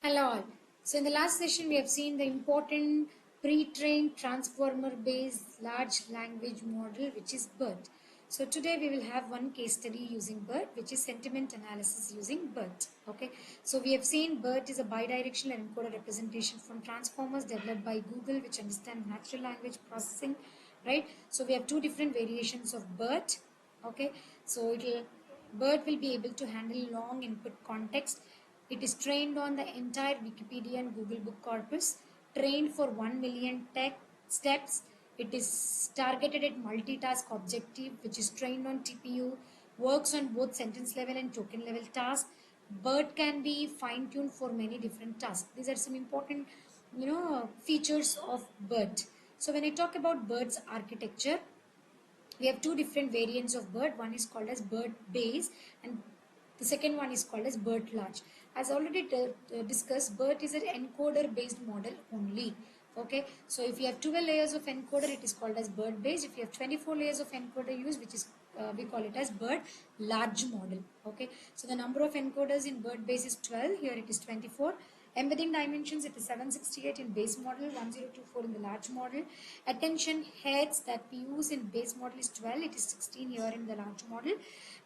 Hello all. So in the last session we have seen the important pre-trained transformer based large language model which is BERT. So today we will have one case study using BERT which is sentiment analysis using BERT. Okay. So we have seen BERT is a bidirectional encoded representation from transformers developed by Google which understand natural language processing, right? So we have two different variations of BERT. Okay. So BERT will be able to handle long input context. It is trained on the entire Wikipedia and Google book corpus, trained for 1 million tech steps. It is targeted at multitask objective, which is trained on TPU, works on both sentence level and token level tasks. BERT can be fine tuned for many different tasks. These are some important, features of BERT. So when I talk about BERT's architecture, we have two different variants of BERT. One is called as BERT base and the second one is called as BERT large. As already discussed, BERT is an encoder based model only. Okay, so if you have 12 layers of encoder, it is called as BERT base. If you have 24 layers of encoder used, which is we call it as BERT large model. Okay, so the number of encoders in BERT base is 12. Here it is 24. Embedding dimensions, it is 768 in base model, 1024 in the large model. Attention heads that we use in base model is 12, it is 16 here in the large model.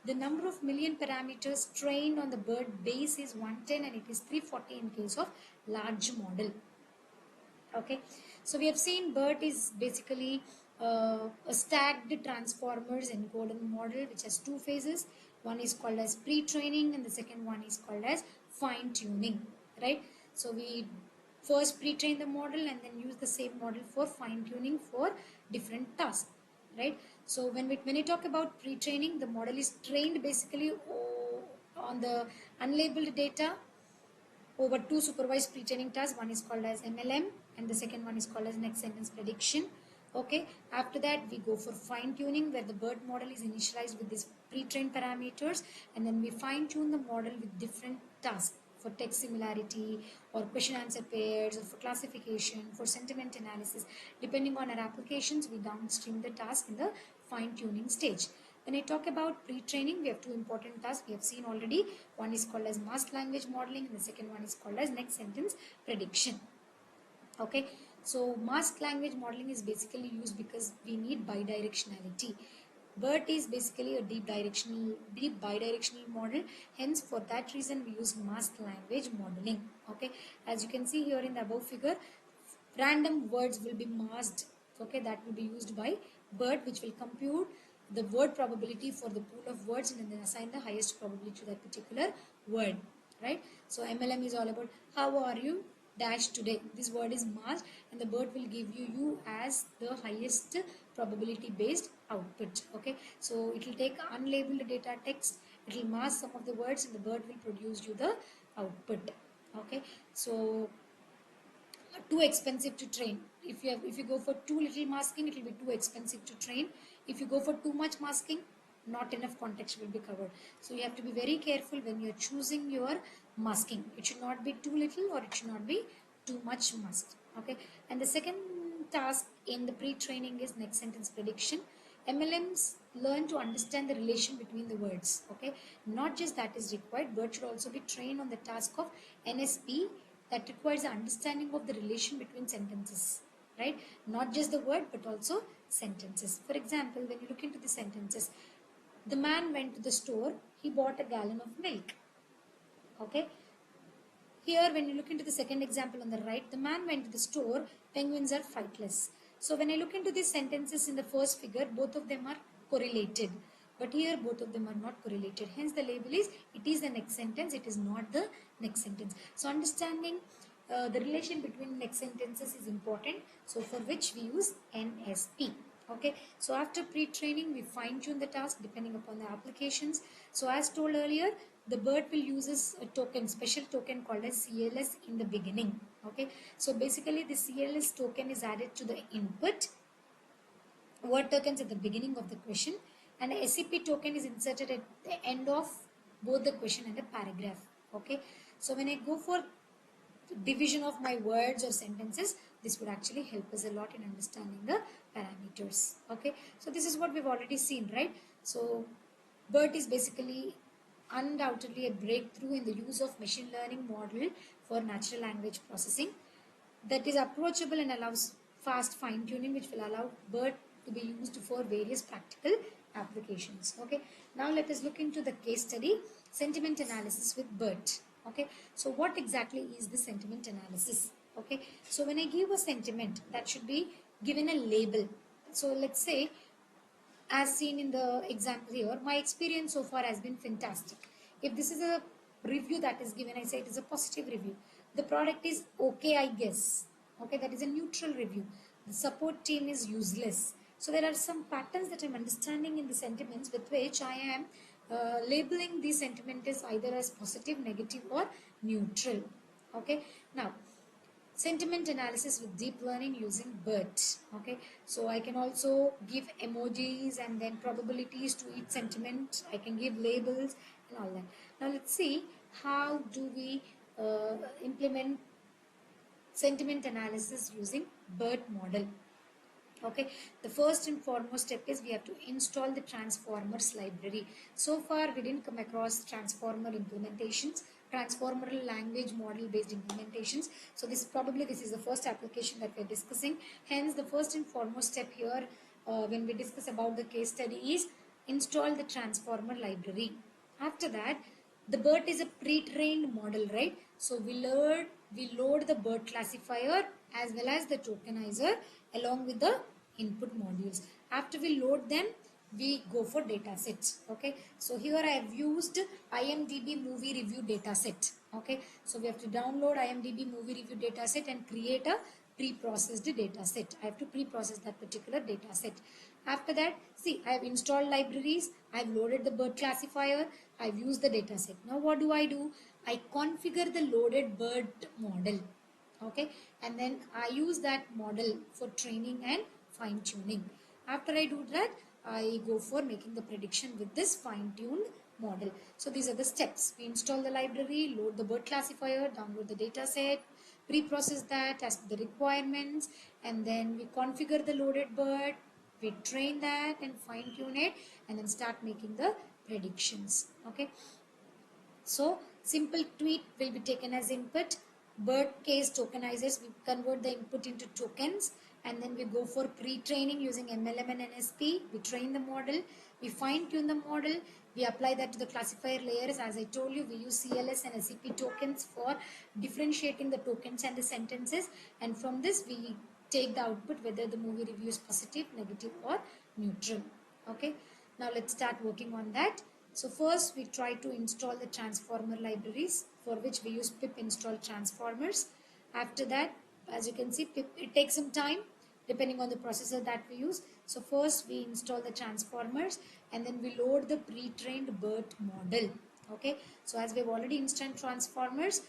The number of million parameters trained on the BERT base is 110 and it is 340 in case of large model. Okay, so we have seen BERT is basically a stacked transformers encoded model which has two phases. One is called as pre-training and the second one is called as fine-tuning, right? So we first pre-train the model and then use the same model for fine-tuning for different tasks, right? So when you talk about pre-training, the model is trained basically on the unlabeled data over two supervised pre-training tasks. One is called as MLM and the second one is called as next sentence prediction. Okay, after that we go for fine tuning where the BERT model is initialized with these pre-trained parameters and then we fine tune the model with different tasks for text similarity or question answer pairs or for classification, for sentiment analysis. Depending on our applications, we downstream the task in the fine tuning stage. When I talk about pre-training, we have two important tasks we have seen already. One is called as masked language modeling and the second one is called as next sentence prediction. Okay, so masked language modeling is basically used because we need bidirectionality. BERT is basically a deep bidirectional model. Hence, for that reason, we use masked language modeling. Okay, as you can see here in the above figure, random words will be masked. Okay, that will be used by BERT, which will compute the word probability for the pool of words and then assign the highest probability to that particular word, right? So MLM is all about how are you dash today. This word is masked and the BERT will give you as the highest probability based output. Okay, so it will take unlabeled data text, it will mask some of the words and the BERT will produce you the output. Okay, so too expensive to train. If you go for too little masking, it will be too expensive to train. If you go for too much masking, not enough context will be covered. So you have to be very careful when you are choosing your masking. It should not be too little or it should not be too much masked. Okay, and the second task in the pre-training is next sentence prediction. MLMs learn to understand the relation between the words. Okay, not just that is required, but should also be trained on the task of NSP that requires the understanding of the relation between sentences, right? Not just the word but also sentences. For example, when you look into the sentences, the man went to the store, he bought a gallon of milk. Okay, here when you look into the second example on the right, the man went to the store, penguins are fightless. So when I look into these sentences in the first figure, both of them are correlated, but here both of them are not correlated. Hence the label is, it is the next sentence, it is not the next sentence. So understanding the relation between next sentences is important, so for which we use NSP. Okay, so after pre-training we fine-tune the task depending upon the applications. So as told earlier, the BERT will use a token, special token called as CLS in the beginning. Okay, so basically the CLS token is added to the input, word tokens at the beginning of the question, and a SCP token is inserted at the end of both the question and a paragraph. Okay, so when I go for division of my words or sentences, this would actually help us a lot in understanding the parameters. Okay, so this is what we've already seen, right? So BERT is basically undoubtedly a breakthrough in the use of machine learning model for natural language processing that is approachable and allows fast fine tuning, which will allow BERT to be used for various practical applications. Okay, now let us look into the case study sentiment analysis with BERT. Okay, so what exactly is the sentiment analysis? Okay, so when I give a sentiment, that should be given a label. So let's say, as seen in the example here, my experience so far has been fantastic. If this is a review that is given, I say it is a positive review. The product is okay, I guess. Okay, that is a neutral review. The support team is useless. So there are some patterns that I'm understanding in the sentiments with which I am labeling the sentiment as either as positive, negative or neutral. Okay, now sentiment analysis with deep learning using BERT. Okay, so I can also give emojis and then probabilities to each sentiment. I can give labels and all that. Now let's see how do we implement sentiment analysis using BERT model. Okay, the first and foremost step is we have to install the transformers library. So far we didn't come across transformer implementations, transformer language model based implementations. So this is the first application that we're discussing. Hence the first and foremost step here when we discuss about the case study is install the transformer library. After that, the BERT is a pre-trained model, right? So we load the BERT classifier as well as the tokenizer along with the input modules. After we load them, we go for data sets. Okay, so here I have used IMDb movie review data set. Okay, so we have to download IMDb movie review data set and create a pre-processed data set. I have to pre-process that particular data set. After that, see, I have installed libraries, I have loaded the BERT classifier, I have used the data set. Now what do? I configure the loaded BERT model. Okay, and then I use that model for training and fine tuning. After I do that, I go for making the prediction with this fine tuned model. So these are the steps. We install the library, load the BERT classifier, download the data set, pre-process that as the requirements, and then we configure the loaded BERT, we train that and fine tune it, and then start making the predictions. Okay, so simple tweet will be taken as input. BERT case tokenizers, we convert the input into tokens, and then we go for pre-training using MLM and NSP. We train the model, we fine tune the model, we apply that to the classifier layers. As I told you, we use CLS and SCP tokens for differentiating the tokens and the sentences, and from this we take the output whether the movie review is positive, negative or neutral. Okay, now let's start working on that. So first we try to install the transformer libraries, for which we use pip install transformers. After that, as you can see, pip, it takes some time depending on the processor that we use. So first we install the transformers and then we load the pre-trained BERT model. Okay, so as we've already installed transformers,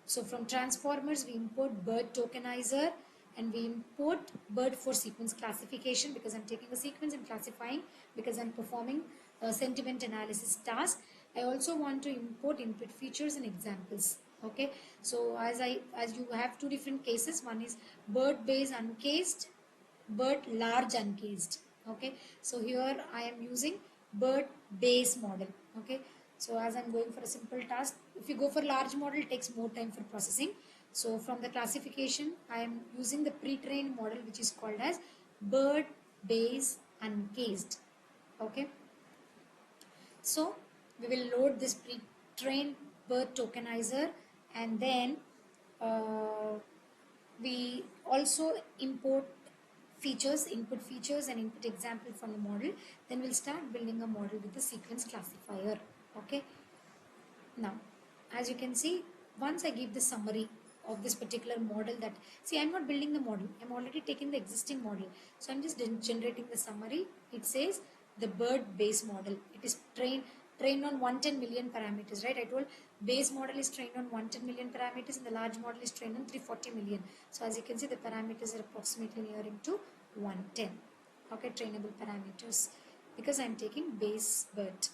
so from transformers we import BERT tokenizer and we import BERT for sequence classification, because I'm taking a sequence and classifying because I'm performing a sentiment analysis task. I also want to import input features and examples. Okay, so as you have two different cases, one is BERT base uncased, BERT large uncased. Okay, so here I am using BERT base model. Okay, so as I'm going for a simple task, if you go for large model, it takes more time for processing. So from the classification, I am using the pre-trained model, which is called as BERT base uncased. Okay, so we will load this pre-trained BERT tokenizer, and then we also import features, input features and input example from the model. Then we'll start building a model with the sequence classifier. Okay, now as you can see, once I give the summary of this particular model, that see, I'm not building the model, I'm already taking the existing model, so I'm just generating the summary. It says the BERT base model, it is trained on 110 million parameters, right? I told base model is trained on 110 million parameters and the large model is trained on 340 million. So as you can see, the parameters are approximately nearing to 110. Okay, trainable parameters, because I'm taking base BERT.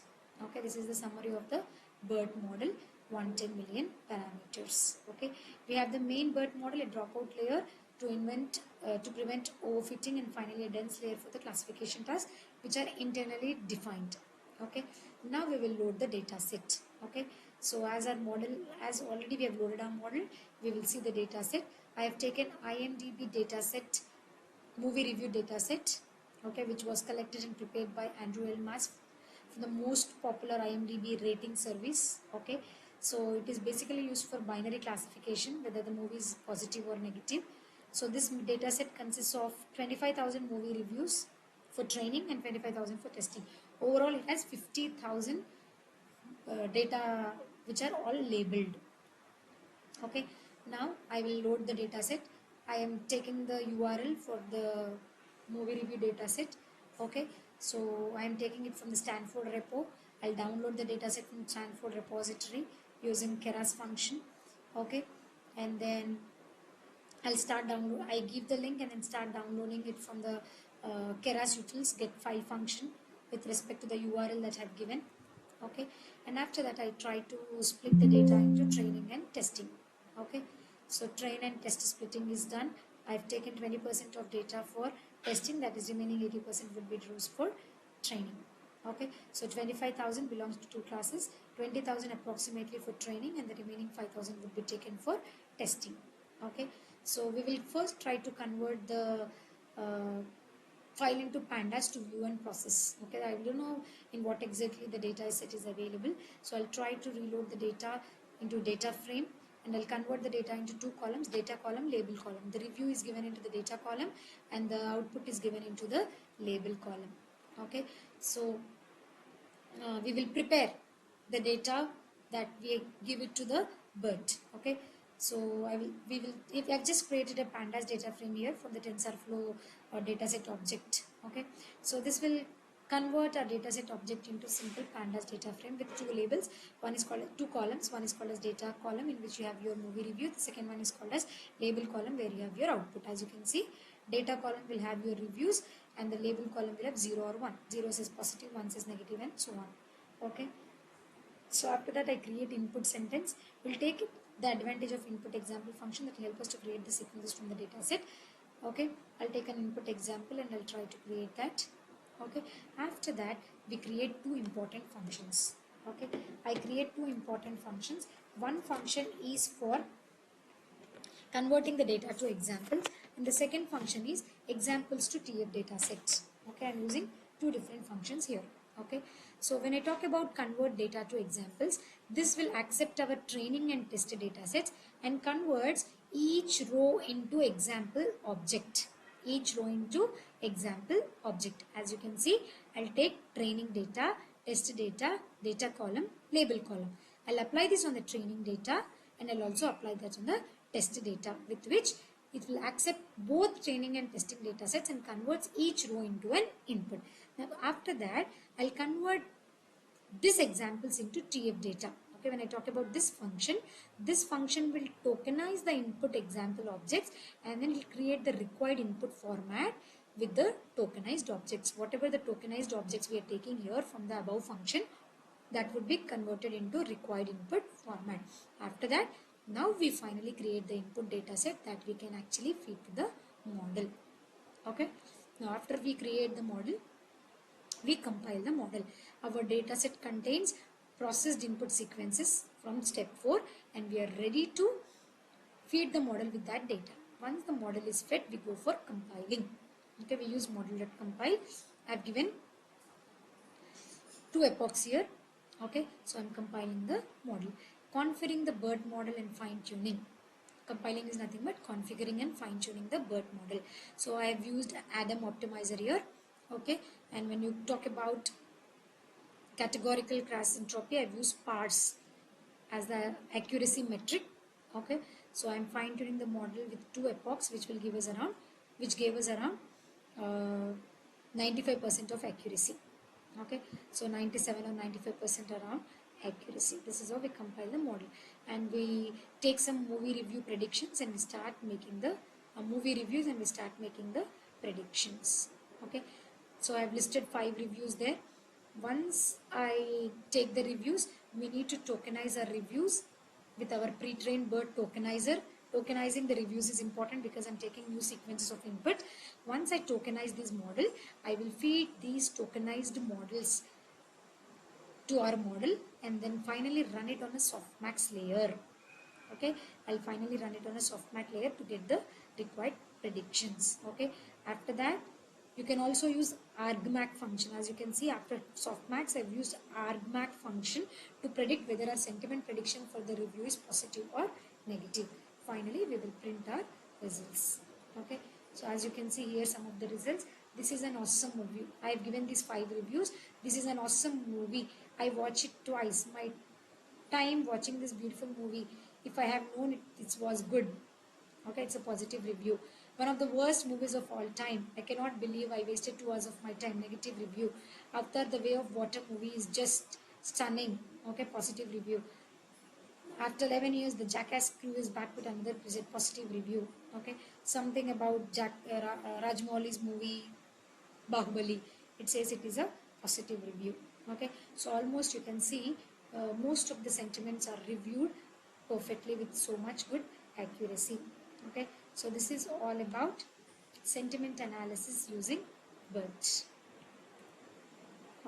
Okay, this is the summary of the BERT model, 110 million parameters. Okay, we have the main BERT model, a dropout layer to prevent overfitting, and finally a dense layer for the classification tasks, which are internally defined. Okay, now we will load the data set. Okay, so as our model, as already we have loaded our model, we will see the data set. I have taken IMDb data set, movie review data set, okay, which was collected and prepared by Andrew L. Mas for the most popular IMDb rating service. Okay, so it is basically used for binary classification, whether the movie is positive or negative. So this data set consists of 25,000 movie reviews for training and 25,000 for testing. Overall, it has 50,000 data which are all labeled. Okay, now I will load the data set. I am taking the URL for the movie review data set. Okay, so I am taking it from the Stanford repo. I'll download the data set from Stanford repository using Keras function. Okay, and then I'll start download. I give the link and then start downloading it from the Keras utils get file function with respect to the URL that I've given. Okay, and after that I try to split the data into training and testing. Okay, so train and test splitting is done. I've taken 20% of data for testing, that is remaining 80% would be used for training. Okay, so 25,000 belongs to two classes, 20,000 approximately for training, and the remaining 5,000 would be taken for testing. Okay, so we will first try to convert the file into pandas to view and process. Okay, I don't know in what exactly the data set is available, so I'll try to reload the data into data frame, and I'll convert the data into two columns, data column, label column. The review is given into the data column and the output is given into the label column. Okay, so we will prepare the data that we give it to the BERT. Okay, so we will, if I've just created a pandas data frame here from the TensorFlow dataset object. Okay, so this will convert our dataset object into simple pandas data frame with two labels. One is called two columns. One is called as data column, in which you have your movie review. The second one is called as label column, where you have your output. As you can see, data column will have your reviews and the label column will have 0 or 1. 0 says positive, 1 says negative, and so on. Okay, so after that I create input sentence. We'll take the advantage of input example function that will help us to create the sequences from the data set. Okay, I'll take an input example and I'll try to create that. Okay, after that we create two important functions. Okay, I create two important functions. One function is for converting the data to examples, and the second function is examples to TF data sets. Okay, I'm using two different functions here. Okay, so when I talk about convert data to examples, this will accept our training and test data sets and converts each row into example object. Each row into example object. As you can see, I'll take training data, test data, data column, label column. I'll apply this on the training data and I'll also apply that on the test data, with which it will accept both training and testing data sets and converts each row into an input. Now after that, I'll convert these examples into TF data. Okay, when I talk about this function will tokenize the input example objects and then it will create the required input format with the tokenized objects. Whatever the tokenized objects we are taking here from the above function, that would be converted into required input format. After that, now we finally create the input data set that we can actually feed to the model. Okay, now after we create the model, we compile the model. Our data set contains processed input sequences from step 4 and we are ready to feed the model with that data. Once the model is fed, we go for compiling. Okay, we use model.compile. I have given two epochs here. Okay, so I'm compiling the model. Configuring the BERT model and fine tuning. Compiling is nothing but configuring and fine tuning the BERT model. So I have used Adam optimizer here. Okay, and when you talk about categorical crash entropy, I've used parse as the accuracy metric. Okay, so I'm fine tuning the model with two epochs, which gave us around 95% of accuracy. Okay, so 97 or 95% around accuracy. This is how we compile the model, and we take some movie review predictions and we start making the movie reviews and we start making the predictions. Okay, so I've listed 5 reviews there. Once I take the reviews, we need to tokenize our reviews with our pre-trained BERT tokenizer. Tokenizing the reviews is important because I'm taking new sequences of input. Once I tokenize this model, I will feed these tokenized models to our model and then finally run it on a softmax layer. Okay, I'll finally run it on a softmax layer to get the required predictions. Okay, after that you can also use argmax function. As you can see, after softmax I've used argmax function to predict whether our sentiment prediction for the review is positive or negative. Finally we will print our results. Okay, so as you can see here some of the results. This is an awesome movie. I have given these 5 reviews. This is an awesome movie. I watched it twice. My time watching this beautiful movie, if I have known it was good. Okay, it's a positive review. One of the worst movies of all time. I cannot believe I wasted 2 hours of my time. Negative review. After the Way of Water movie is just stunning. Okay, positive review. After 11 years, the Jackass crew is back with another positive review. Okay, something about Rajmouli's movie Bahubali. It says it is a positive review. Okay, so almost you can see most of the sentiments are reviewed perfectly with so much good accuracy. Okay, so this is all about sentiment analysis using BERT.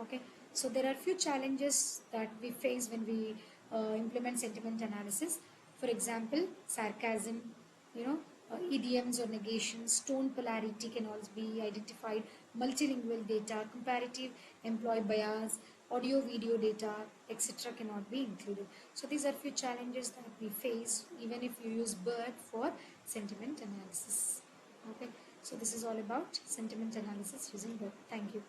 Okay, so there are few challenges that we face when we implement sentiment analysis. For example, sarcasm, idioms or negations, tone polarity can also be identified, multilingual data, comparative employee bias, audio video data, etc. cannot be included. So these are few challenges that we face even if you use BERT for sentiment analysis. Okay, so this is all about sentiment analysis using BERT. Thank you.